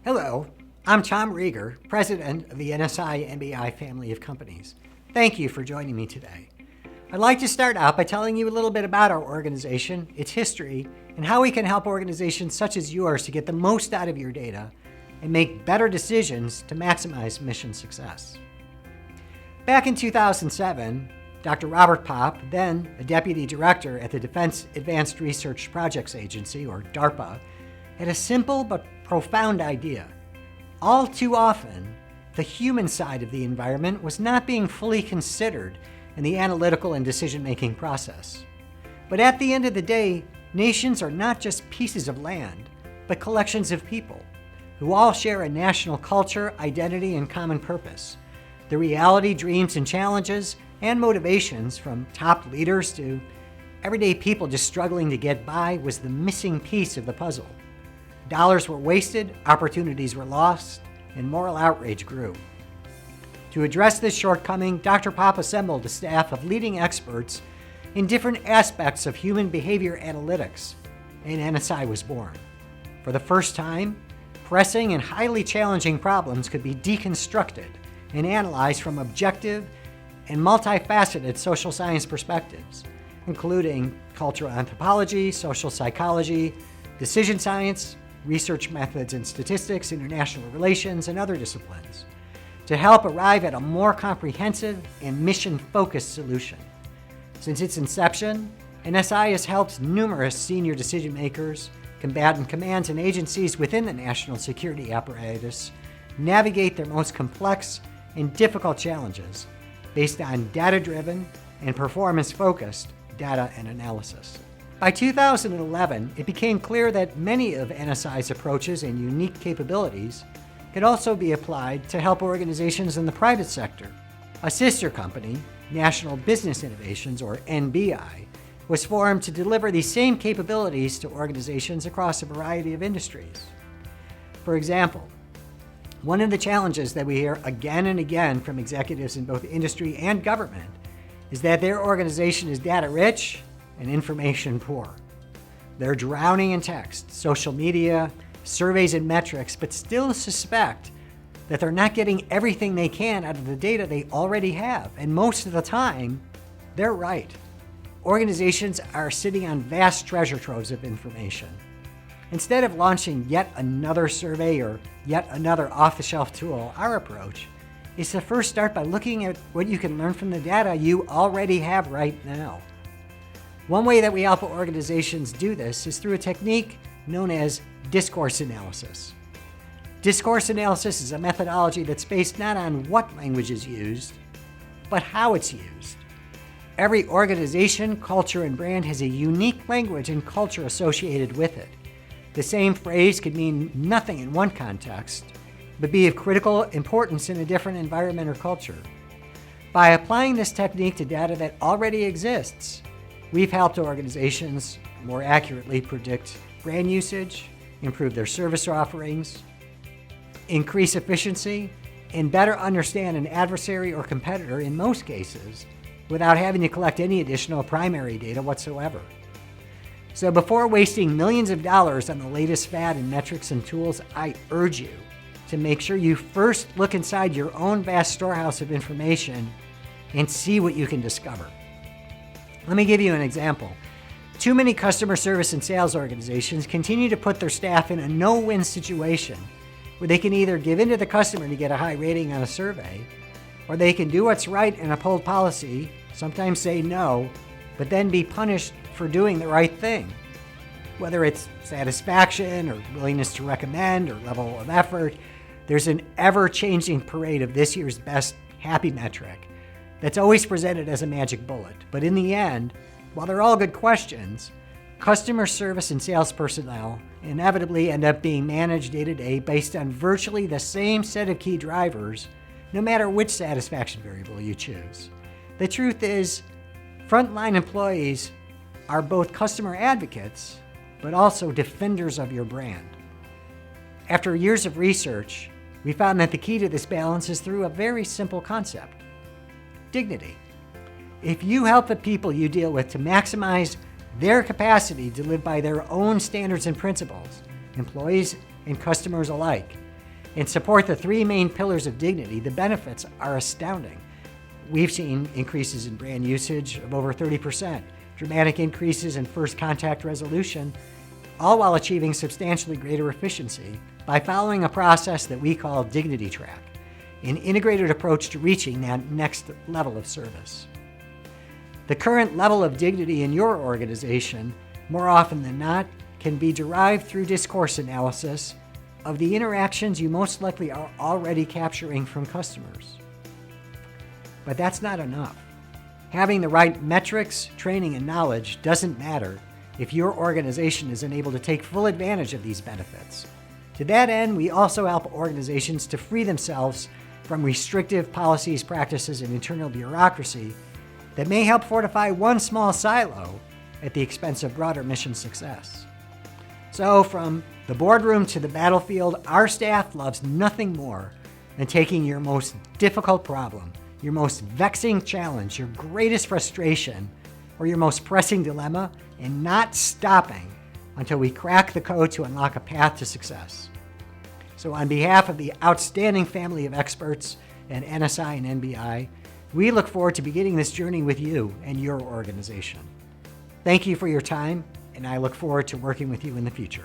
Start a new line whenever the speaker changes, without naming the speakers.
Hello, I'm Tom Rieger, President of the NSI and NBI family of companies. Thank you for joining me today. I'd like to start out by telling you a little bit about our organization, its history, and how we can help organizations such as yours to get the most out of your data and make better decisions to maximize mission success. Back in 2007, Dr. Robert Popp, then a deputy director at the Defense Advanced Research Projects Agency, or DARPA, had a simple but profound idea. All too often, the human side of the environment was not being fully considered in the analytical and decision-making process. But at the end of the day, nations are not just pieces of land, but collections of people who all share a national culture, identity, and common purpose. The reality, dreams, and challenges and motivations from top leaders to everyday people just struggling to get by was the missing piece of the puzzle. Dollars were wasted, opportunities were lost, and moral outrage grew. To address this shortcoming, Dr. Popp assembled a staff of leading experts in different aspects of human behavior analytics, and NSI was born. For the first time, pressing and highly challenging problems could be deconstructed and analyzed from objective and multifaceted social science perspectives, including cultural anthropology, social psychology, decision science, research methods and statistics, international relations, and other disciplines, to help arrive at a more comprehensive and mission-focused solution. Since its inception, NSI has helped numerous senior decision makers, combatant commands, and agencies within the national security apparatus navigate their most complex and difficult challenges based on data-driven and performance-focused data and analysis. By 2011, it became clear that many of NSI's approaches and unique capabilities could also be applied to help organizations in the private sector. A sister company, National Business Innovations, or NBI, was formed to deliver these same capabilities to organizations across a variety of industries. For example, one of the challenges that we hear again and again from executives in both industry and government is that their organization is data-rich and information poor. They're drowning in text, social media, surveys, and metrics, but still suspect that they're not getting everything they can out of the data they already have. And most of the time, they're right. Organizations are sitting on vast treasure troves of information. Instead of launching yet another survey or yet another off-the-shelf tool, our approach is to first start by looking at what you can learn from the data you already have right now. One way that we help organizations do this is through a technique known as discourse analysis. Discourse analysis is a methodology that's based not on what language is used, but how it's used. Every organization, culture, and brand has a unique language and culture associated with it. The same phrase could mean nothing in one context, but be of critical importance in a different environment or culture. By applying this technique to data that already exists, we've helped organizations more accurately predict brand usage, improve their service offerings, increase efficiency, and better understand an adversary or competitor in most cases without having to collect any additional primary data whatsoever. So before wasting millions of dollars on the latest fad in metrics and tools, I urge you to make sure you first look inside your own vast storehouse of information and see what you can discover. Let me give you an example. Too many customer service and sales organizations continue to put their staff in a no-win situation where they can either give in to the customer to get a high rating on a survey, or they can do what's right and uphold policy, sometimes say no, but then be punished for doing the right thing. Whether it's satisfaction or willingness to recommend or level of effort, there's an ever-changing parade of this year's best happy metric that's always presented as a magic bullet. But in the end, while they're all good questions, customer service and sales personnel inevitably end up being managed day to day based on virtually the same set of key drivers, no matter which satisfaction variable you choose. The truth is, frontline employees are both customer advocates, but also defenders of your brand. After years of research, we found that the key to this balance is through a very simple concept: dignity. If you help the people you deal with to maximize their capacity to live by their own standards and principles, employees and customers alike, and support the three main pillars of dignity, the benefits are astounding. We've seen increases in brand usage of over 30%, dramatic increases in first contact resolution, all while achieving substantially greater efficiency by following a process that we call Dignity Track, an integrated approach to reaching that next level of service. The current level of dignity in your organization, more often than not, can be derived through discourse analysis of the interactions you most likely are already capturing from customers. But that's not enough. Having the right metrics, training, and knowledge doesn't matter if your organization isn't able to take full advantage of these benefits. To that end, we also help organizations to free themselves from restrictive policies, practices, and internal bureaucracy that may help fortify one small silo at the expense of broader mission success. So from the boardroom to the battlefield, our staff loves nothing more than taking your most difficult problem, your most vexing challenge, your greatest frustration, or your most pressing dilemma, and not stopping until we crack the code to unlock a path to success. So on behalf of the outstanding family of experts at NSI and NBI, we look forward to beginning this journey with you and your organization. Thank you for your time, and I look forward to working with you in the future.